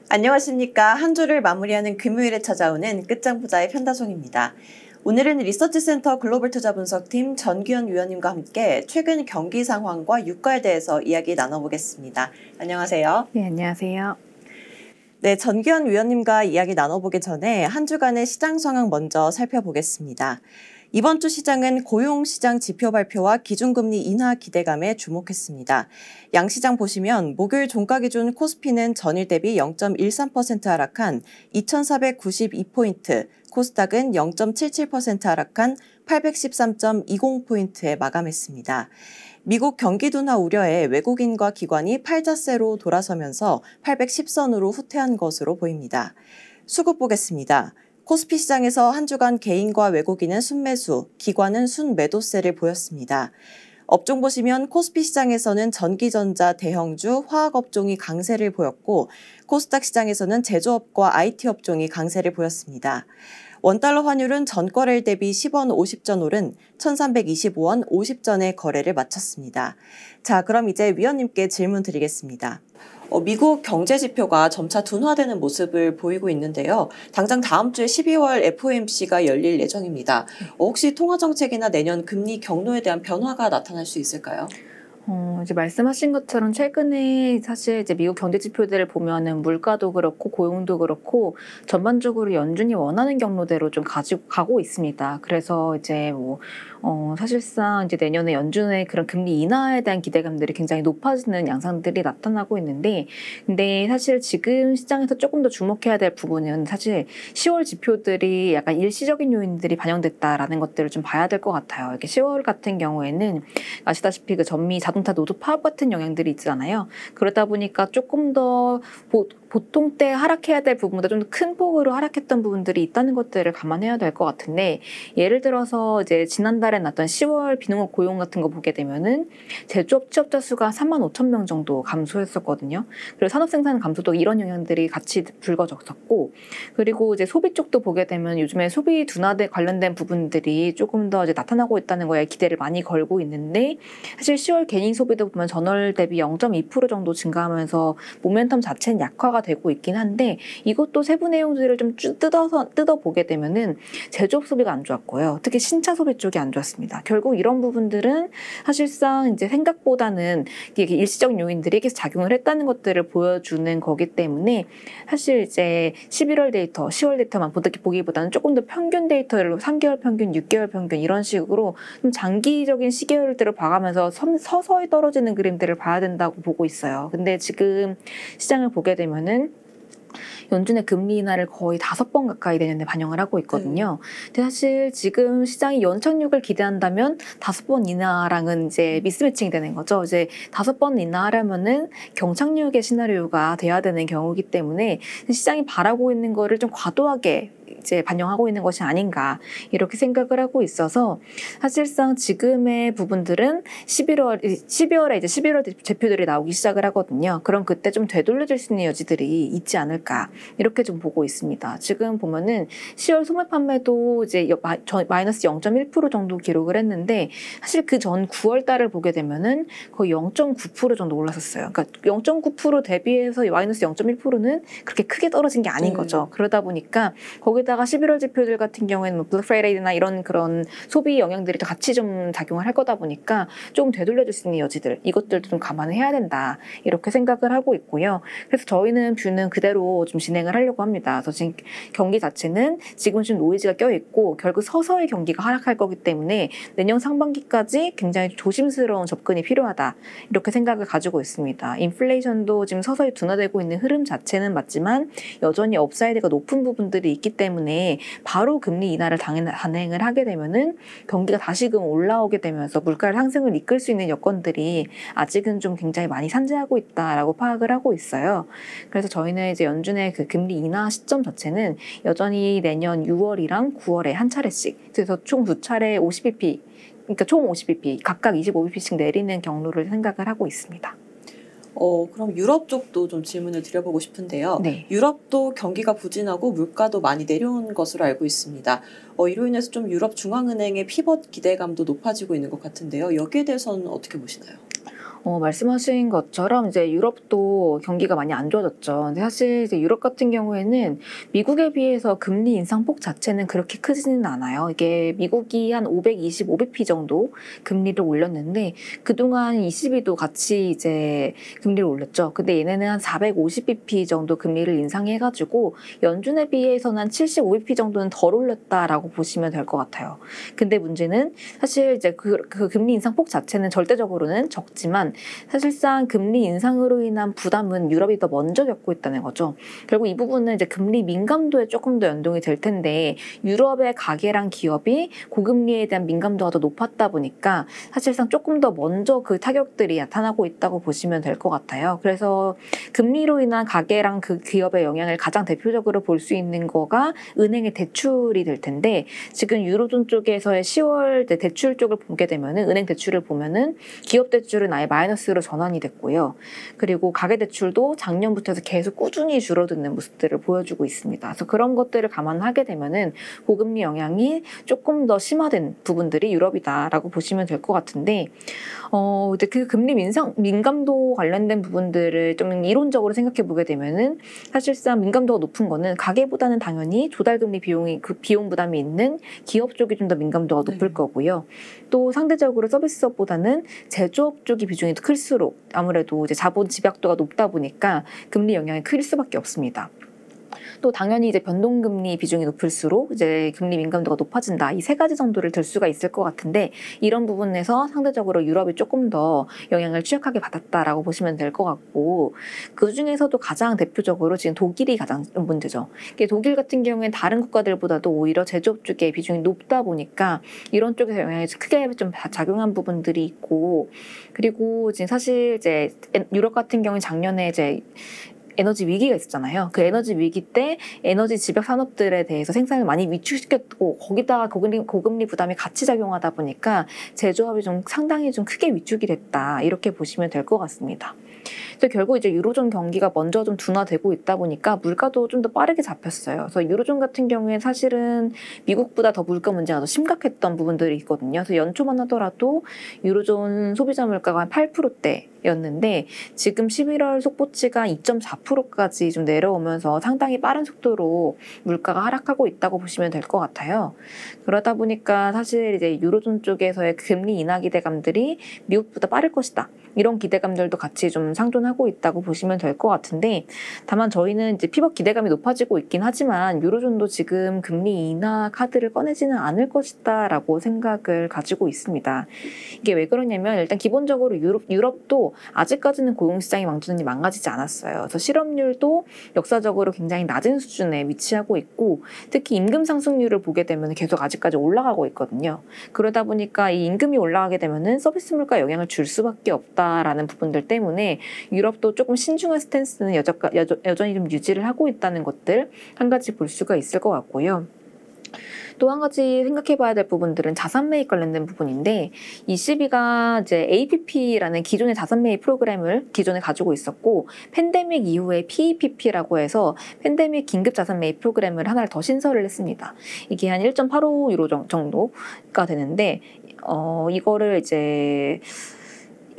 안녕하십니까. 한 주를 마무리하는 금요일에 찾아오는 끝장보자의 편다송입니다. 오늘은 리서치센터 글로벌투자분석팀 전규현 위원님과 함께 최근 경기 상황과 유가에 대해서 이야기 나눠보겠습니다. 안녕하세요. 네, 안녕하세요. 네, 전규현 위원님과 이야기 나눠보기 전에 한 주간의 시장 상황 먼저 살펴보겠습니다. 이번 주 시장은 고용시장 지표 발표와 기준금리 인하 기대감에 주목했습니다. 양시장 보시면 목요일 종가 기준 코스피는 전일 대비 0.13% 하락한 2,492포인트, 코스닥은 0.77% 하락한 813.20포인트에 마감했습니다. 미국 경기 둔화 우려에 외국인과 기관이 팔자세로 돌아서면서 810선으로 후퇴한 것으로 보입니다. 수급 보겠습니다. 코스피 시장에서 한 주간 개인과 외국인은 순매수, 기관은 순매도세를 보였습니다. 업종 보시면 코스피 시장에서는 전기전자, 대형주, 화학업종이 강세를 보였고 코스닥 시장에서는 제조업과 IT 업종이 강세를 보였습니다. 원달러 환율은 전거래일 대비 10원 50전 오른 1,325원 50전의 거래를 마쳤습니다. 자, 그럼 이제 위원님께 질문 드리겠습니다. 미국 경제 지표가 점차 둔화되는 모습을 보이고 있는데요. 당장 다음 주에 12월 FOMC가 열릴 예정입니다. 혹시 통화정책이나 내년 금리 경로에 대한 변화가 나타날 수 있을까요? 이제 말씀하신 것처럼 최근에 사실 이제 미국 경제 지표들을 보면은 물가도 그렇고 고용도 그렇고 전반적으로 연준이 원하는 경로대로 좀 가지고 가고 있습니다. 그래서 이제 사실상 이제 내년에 연준의 그런 금리 인하에 대한 기대감들이 굉장히 높아지는 양상들이 나타나고 있는데, 근데 사실 지금 시장에서 조금 더 주목해야 될 부분은 사실 10월 지표들이 약간 일시적인 요인들이 반영됐다라는 것들을 좀 봐야 될 것 같아요. 이렇게 10월 같은 경우에는 아시다시피 그 전미 자동차 노조 파업 같은 영향들이 있잖아요. 그러다 보니까 조금 더 보통 때 하락해야 될 부분보다 좀 더 큰 폭으로 하락했던 부분들이 있다는 것들을 감안해야 될 것 같은데, 예를 들어서 이제 지난달에 났던 10월 비농업 고용 같은 거 보게 되면은 제조업 취업자 수가 35,000명 정도 감소했었거든요. 그리고 산업 생산 감소도 이런 영향들이 같이 불거졌었고, 그리고 이제 소비 쪽도 보게 되면 요즘에 소비 둔화에 관련된 부분들이 조금 더 이제 나타나고 있다는 거에 기대를 많이 걸고 있는데, 사실 10월 개인 소비도 보면 전월 대비 0.2% 정도 증가하면서 모멘텀 자체는 약화가 되고 있긴 한데, 이것도 세부 내용들을 좀 뜯어보게 되면은 제조업 소비가 안 좋았고요. 특히 신차 소비 쪽이 안 좋았습니다. 결국 이런 부분들은 사실상 이제 생각보다는 이게 일시적 요인들이 계속 작용을 했다는 것들을 보여주는 거기 때문에, 사실 이제 11월 데이터, 10월 데이터만 보기보다는 조금 더 평균 데이터를 3개월 평균, 6개월 평균 이런 식으로 좀 장기적인 시계열들을 봐가면서 서서히 떨어지는 그림들을 봐야 된다고 보고 있어요. 근데 지금 시장을 보게 되면은 연준의 금리 인하를 거의 5번 가까이 내년에 반영을 하고 있거든요. 근데 사실 지금 시장이 연착륙을 기대한다면 5번 인하랑은 이제 미스매칭이 되는 거죠. 이제 5번 인하하려면은 경착륙의 시나리오가 돼야 되는 경우이기 때문에 시장이 바라고 있는 거를 좀 과도하게 이제 반영하고 있는 것이 아닌가 이렇게 생각을 하고 있어서, 사실상 지금의 부분들은 12월에 이제 11월 지표들이 나오기 시작을 하거든요. 그럼 그때 좀 되돌려질 수 있는 여지들이 있지 않을까 이렇게 좀 보고 있습니다. 지금 보면은 10월 소매 판매도 이제 마이너스 0.1% 정도 기록을 했는데, 사실 그 전 9월 달을 보게 되면은 거의 0.9% 정도 올랐었어요. 그러니까 0.9% 대비해서 마이너스 0.1%는 그렇게 크게 떨어진 게 아닌 거죠. 그러다 보니까 거기다가 11월 지표들 같은 경우에는 뭐 블랙 프라이데이나 이런 그런 소비 영향들이 또 같이 좀 작용을 할 거다 보니까 조금 되돌려줄 수 있는 여지들, 이것들도 좀 감안을 해야 된다 이렇게 생각을 하고 있고요. 그래서 저희는 뷰는 그대로 좀 진행을 하려고 합니다. 그래서 지금 경기 자체는 지금 노이즈가 껴있고 결국 서서히 경기가 하락할 거기 때문에 내년 상반기까지 굉장히 조심스러운 접근이 필요하다 이렇게 생각을 가지고 있습니다. 인플레이션도 지금 서서히 둔화되고 있는 흐름 자체는 맞지만 여전히 업사이드가 높은 부분들이 있기 때문에 바로 금리 인하를 단행을 하게 되면은 경기가 다시금 올라오게 되면서 물가의 상승을 이끌 수 있는 여건들이 아직은 좀 굉장히 많이 산재하고 있다라고 파악을 하고 있어요. 그래서 저희는 이제 연준의 그 금리 인하 시점 자체는 여전히 내년 6월이랑 9월에 한 차례씩, 그래서 총 2차례 50bp 그러니까 총 50bp, 각각 25bp씩 내리는 경로를 생각을 하고 있습니다. 그럼 유럽 쪽도 좀 질문을 드려보고 싶은데요. 네. 유럽도 경기가 부진하고 물가도 많이 내려온 것으로 알고 있습니다. 이로 인해서 좀 유럽 중앙은행의 피벗 기대감도 높아지고 있는 것 같은데요. 여기에 대해서는 어떻게 보시나요? 말씀하신 것처럼 이제 유럽도 경기가 많이 안 좋아졌죠. 근데 사실 이제 유럽 같은 경우에는 미국에 비해서 금리 인상폭 자체는 그렇게 크지는 않아요. 이게 미국이 한 525bp 정도 금리를 올렸는데 그동안 ECB도 같이 이제 금리를 올렸죠. 근데 얘네는 한 450bp 정도 금리를 인상해가지고 연준에 비해서는 한 75bp 정도는 덜 올렸다라고 보시면 될 것 같아요. 근데 문제는 사실 이제 그 금리 인상폭 자체는 절대적으로는 적지만 사실상 금리 인상으로 인한 부담은 유럽이 더 먼저 겪고 있다는 거죠. 결국 이 부분은 이제 금리 민감도에 조금 더 연동이 될 텐데 유럽의 가계랑 기업이 고금리에 대한 민감도가 더 높았다 보니까 사실상 조금 더 먼저 그 타격들이 나타나고 있다고 보시면 될 것 같아요. 그래서 금리로 인한 가계랑 그 기업의 영향을 가장 대표적으로 볼 수 있는 거가 은행의 대출이 될 텐데 지금 유로존 쪽에서의 10월 대출 쪽을 보게 되면은 은행 대출을 보면은 기업 대출은 아예 마이너스로 전환이 됐고요. 그리고 가계대출도 작년부터 해서 계속 꾸준히 줄어드는 모습들을 보여주고 있습니다. 그래서 그런 것들을 감안하게 되면은 고금리 영향이 조금 더 심화된 부분들이 유럽이다라고 보시면 될 것 같은데, 이제 그 금리 민감도 관련된 부분들을 좀 이론적으로 생각해 보게 되면은 사실상 민감도가 높은 거는 가계보다는 당연히 조달금리 비용 부담이 있는 기업 쪽이 좀 더 민감도가 높을 거고요. 또 상대적으로 서비스업보다는 제조업 쪽이 비중이 클수록 아무래도 이제 자본 집약도가 높다 보니까 금리 영향이 클 수밖에 없습니다. 또 당연히 이제 변동금리 비중이 높을수록 이제 금리 민감도가 높아진다. 이 세 가지 정도를 들 수가 있을 것 같은데 이런 부분에서 상대적으로 유럽이 조금 더 영향을 취약하게 받았다라고 보시면 될 것 같고 그 중에서도 가장 대표적으로 지금 독일이 가장 문제죠. 독일 같은 경우에는 다른 국가들보다도 오히려 제조업 쪽에 비중이 높다 보니까 이런 쪽에서 영향이 크게 좀 작용한 부분들이 있고 그리고 지금 사실 이제 유럽 같은 경우는 작년에 이제 에너지 위기가 있었잖아요. 그 에너지 위기 때 에너지 집약 산업들에 대해서 생산을 많이 위축시켰고 거기다가 고금리 부담이 같이 작용하다 보니까 제조업이 좀 상당히 좀 크게 위축이 됐다. 이렇게 보시면 될 것 같습니다. 그래서 결국 이제 유로존 경기가 먼저 좀 둔화되고 있다 보니까 물가도 좀 더 빠르게 잡혔어요. 그래서 유로존 같은 경우에 사실은 미국보다 더 물가 문제가 더 심각했던 부분들이 있거든요. 그래서 연초만 하더라도 유로존 소비자 물가가 한 8%대였는데 지금 11월 속보치가 2.4%까지 좀 내려오면서 상당히 빠른 속도로 물가가 하락하고 있다고 보시면 될 것 같아요. 그러다 보니까 사실 이제 유로존 쪽에서의 금리 인하 기대감들이 미국보다 빠를 것이다. 이런 기대감들도 같이 좀 상존하고 있다고 보시면 될 것 같은데 다만 저희는 이제 피벗 기대감이 높아지고 있긴 하지만 유로존도 지금 금리 인하 카드를 꺼내지는 않을 것이다라고 생각을 가지고 있습니다. 이게 왜 그러냐면 일단 기본적으로 유럽도 아직까지는 고용시장이 완전히 망가지지 않았어요. 그래서 실업률도 역사적으로 굉장히 낮은 수준에 위치하고 있고 특히 임금 상승률을 보게 되면 계속 아직까지 올라가고 있거든요. 그러다 보니까 이 임금이 올라가게 되면은 서비스 물가에 영향을 줄 수밖에 없다라는 부분들 때문에 유럽도 조금 신중한 스탠스는 여전히 좀 유지를 하고 있다는 것들 한 가지 볼 수가 있을 것 같고요. 또 한 가지 생각해 봐야 될 부분들은 자산 매입 관련된 부분인데 ECB가 이제 APP라는 기존의 자산 매입 프로그램을 기존에 가지고 있었고 팬데믹 이후에 PEPP라고 해서 팬데믹 긴급 자산 매입 프로그램을 하나를 더 신설을 했습니다. 이게 한 1.85유로 정도가 되는데 이거를 이제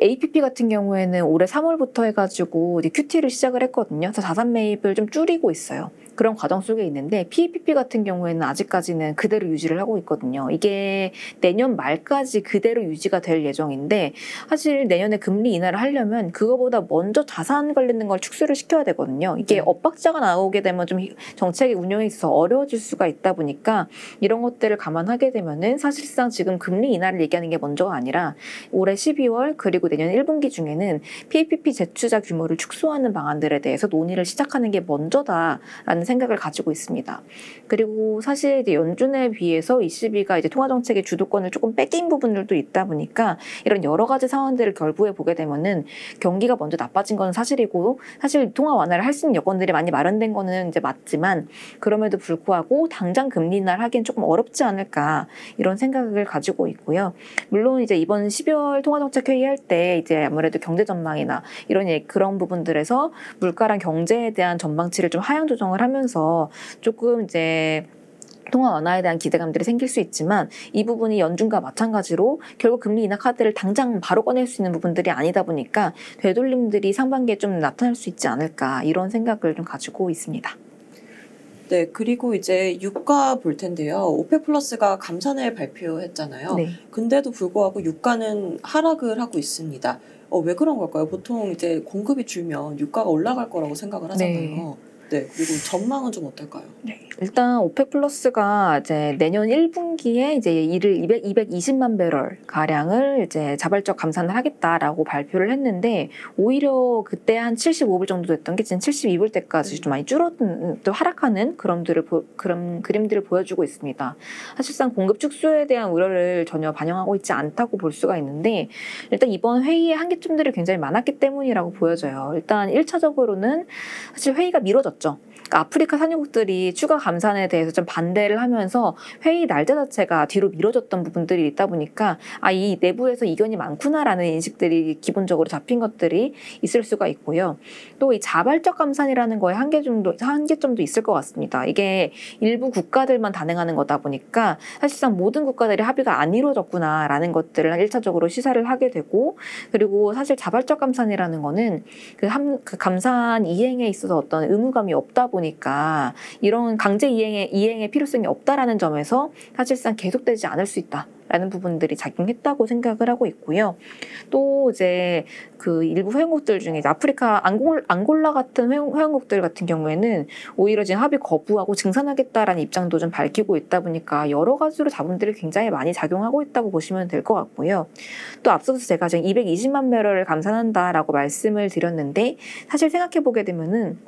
APP 같은 경우에는 올해 3월부터 해가지고 QT를 시작을 했거든요. 그래서 자산 매입을 좀 줄이고 있어요. 그런 과정 속에 있는데 PEPP 같은 경우에는 아직까지는 그대로 유지를 하고 있거든요. 이게 내년 말까지 그대로 유지가 될 예정인데 사실 내년에 금리 인하를 하려면 그거보다 먼저 자산 관련된 걸 축소를 시켜야 되거든요. 이게 엇박자가 나오게 되면 좀 정책의 운영에 있어서 어려워질 수가 있다 보니까 이런 것들을 감안하게 되면은 사실상 지금 금리 인하를 얘기하는 게 먼저가 아니라 올해 12월 그리고 내년 1분기 중에는 PPP 재투자 규모를 축소하는 방안들에 대해서 논의를 시작하는 게 먼저다라는 생각을 가지고 있습니다. 그리고 사실 이제 연준에 비해서 ECB가 이제 통화 정책의 주도권을 조금 뺏긴 부분들도 있다 보니까 이런 여러 가지 상황들을 결부해 보게 되면은 경기가 먼저 나빠진 건 사실이고, 사실 통화 완화를 할 수 있는 여건들이 많이 마련된 거는 이제 맞지만, 그럼에도 불구하고 당장 금리 인하를 하기엔 조금 어렵지 않을까, 이런 생각을 가지고 있고요. 물론 이제 이번 12월 통화정책 회의할 때 이제 아무래도 경제 전망이나 이런 그런 부분들에서 물가랑 경제에 대한 전망치를 좀 하향 조정을 하면서 조금 이제 통화 완화에 대한 기대감들이 생길 수 있지만, 이 부분이 연준과 마찬가지로 결국 금리 인하 카드를 당장 바로 꺼낼 수 있는 부분들이 아니다 보니까 되돌림들이 상반기에 좀 나타날 수 있지 않을까, 이런 생각을 좀 가지고 있습니다. 네, 그리고 이제 유가 볼 텐데요. 오펙 플러스가 감산을 발표했잖아요. 네. 근데도 불구하고 유가는 하락을 하고 있습니다. 왜 그런 걸까요? 보통 이제 공급이 줄면 유가가 올라갈 거라고 생각을 하잖아요. 네, 그리고 전망은 좀 어떨까요? 네. 일단 오펙 플러스가 이제 내년 1분기에 이제 이를 220만 배럴 가량을 이제 자발적 감산을 하겠다라고 발표를 했는데, 오히려 그때 한 75불 정도 됐던 게 지금 72불 때까지 좀 많이 줄어든, 또 하락하는 그런 그림들을 보여주고 있습니다. 사실상 공급 축소에 대한 우려를 전혀 반영하고 있지 않다고 볼 수가 있는데, 일단 이번 회의의 한계점들이 굉장히 많았기 때문이라고 보여져요. 일단 1차적으로는 사실 회의가 미뤄졌죠. 그러니까 아프리카 산유국들이 추가 감산에 대해서 좀 반대를 하면서 회의 날짜 자체가 뒤로 미뤄졌던 부분들이 있다 보니까 이 내부에서 이견이 많구나라는 인식들이 기본적으로 잡힌 것들이 있을 수가 있고요. 또 이 자발적 감산이라는 거에 한계점도 있을 것 같습니다. 이게 일부 국가들만 단행하는 거다 보니까 사실상 모든 국가들이 합의가 안 이루어졌구나라는 것들을 1차적으로 시사를 하게 되고, 그리고 사실 자발적 감산이라는 거는 그 감산 이행에 있어서 어떤 의무감이 없다 보니까 이런 강제 이행의 필요성이 없다라는 점에서 사실상 계속되지 않을 수 있다라는 부분들이 작용했다고 생각을 하고 있고요. 또 이제 그 일부 회원국들 중에 이제 아프리카 앙골라 같은 회원국들 같은 경우에는 오히려 지금 합의 거부하고 증산하겠다라는 입장도 좀 밝히고 있다 보니까 여러 가지로 자본들이 굉장히 많이 작용하고 있다고 보시면 될 것 같고요. 또 앞서서 제가 지금 220만 배럴을 감산한다라고 말씀을 드렸는데, 사실 생각해 보게 되면은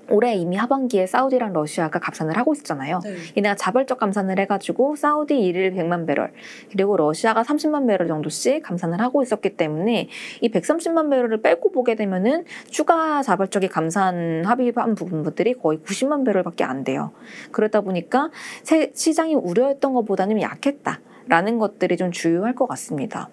올해 이미 하반기에 사우디랑 러시아가 감산을 하고 있었잖아요. 네. 얘네가 자발적 감산을 해가지고 사우디 1일 100만 배럴, 그리고 러시아가 30만 배럴 정도씩 감산을 하고 있었기 때문에 이 130만 배럴을 빼고 보게 되면은 추가 자발적인 감산 합의한 부분들이 거의 90만 배럴밖에 안 돼요. 그러다 보니까 시장이 우려했던 것보다는 약했다라는 것들이 좀 주요할 것 같습니다.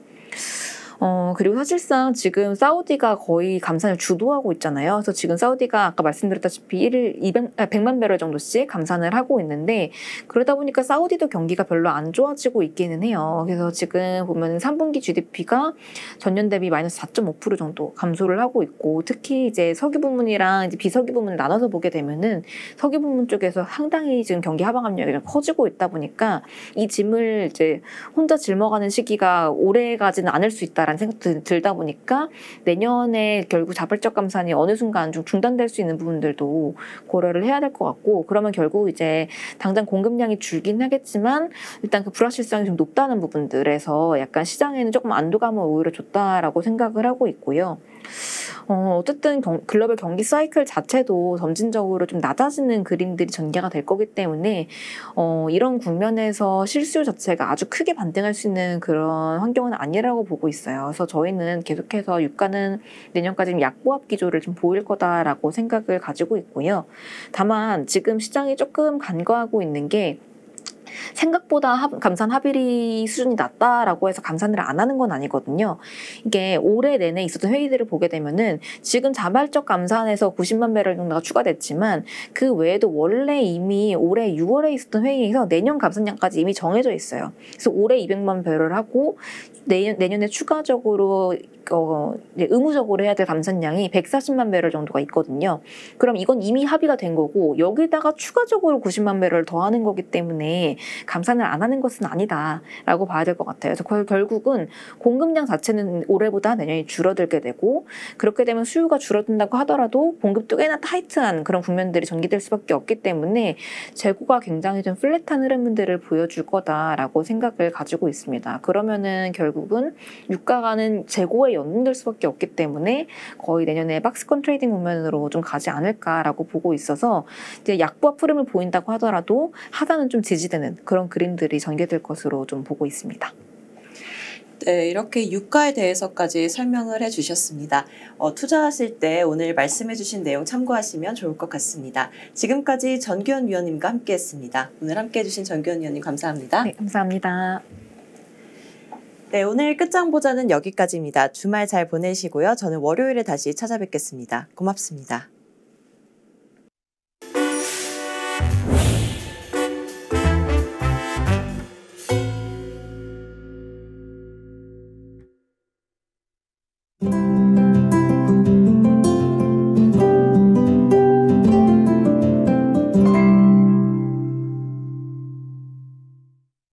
그리고 사실상 지금 사우디가 거의 감산을 주도하고 있잖아요. 그래서 지금 사우디가 아까 말씀드렸다시피 1일 100만 배럴 정도씩 감산을 하고 있는데, 그러다 보니까 사우디도 경기가 별로 안 좋아지고 있기는 해요. 그래서 지금 보면 3분기 GDP가 전년 대비 마이너스 4.5% 정도 감소를 하고 있고, 특히 이제 석유 부문이랑 이제 비석유 부문을 나눠서 보게 되면은 석유 부문 쪽에서 상당히 지금 경기 하방 압력이 좀 커지고 있다 보니까 이 짐을 이제 혼자 짊어가는 시기가 오래 가지는 않을 수 있다 라는 생각도 들다 보니까 내년에 결국 자발적 감산이 어느 순간 좀 중단될 수 있는 부분들도 고려를 해야 될 것 같고, 그러면 결국 이제 당장 공급량이 줄긴 하겠지만 일단 그 불확실성이 좀 높다는 부분들에서 약간 시장에는 조금 안도감을 오히려 줬다라고 생각을 하고 있고요. 어쨌든 글로벌 경기 사이클 자체도 점진적으로 좀 낮아지는 그림들이 전개가 될 거기 때문에 이런 국면에서 실수 자체가 아주 크게 반등할 수 있는 그런 환경은 아니라고 보고 있어요. 그래서 저희는 계속해서 유가는 내년까지 약보합 기조를 좀 보일 거다라고 생각을 가지고 있고요. 다만 지금 시장이 조금 간과하고 있는 게, 생각보다 감산 합의 수준이 낮다라고 해서 감산을 안 하는 건 아니거든요. 이게 올해 내내 있었던 회의들을 보게 되면은 지금 자발적 감산에서 90만 배럴 정도가 추가됐지만, 그 외에도 원래 이미 올해 6월에 있었던 회의에서 내년 감산량까지 이미 정해져 있어요. 그래서 올해 200만 배럴 하고 내년에 추가적으로 의무적으로 해야 될 감산량이 140만 배럴 정도가 있거든요. 그럼 이건 이미 합의가 된 거고, 여기다가 추가적으로 90만 배럴 더하는 거기 때문에 감산을 안 하는 것은 아니다라고 봐야 될 것 같아요. 그래서 결국은 공급량 자체는 올해보다 내년에 줄어들게 되고 그렇게 되면 수요가 줄어든다고 하더라도 공급도 꽤나 타이트한 그런 국면들이 전개될 수밖에 없기 때문에 재고가 굉장히 좀 플랫한 흐름들을 보여줄 거다라고 생각을 가지고 있습니다. 그러면은 결국은 유가가는 재고에 연동될 수밖에 없기 때문에 거의 내년에 박스권 트레이딩 국면으로 좀 가지 않을까라고 보고 있어서 이제 약보합 흐름을 보인다고 하더라도 하단은 좀 지지되는 그런 그림들이 전개될 것으로 좀 보고 있습니다. 네, 이렇게 유가에 대해서까지 설명을 해주셨습니다. 투자하실 때 오늘 말씀해주신 내용 참고하시면 좋을 것 같습니다. 지금까지 전규현 위원님과 함께했습니다. 오늘 함께해주신 전규현 위원님 감사합니다. 네, 감사합니다. 네, 오늘 끝장보자는 여기까지입니다. 주말 잘 보내시고요. 저는 월요일에 다시 찾아뵙겠습니다. 고맙습니다.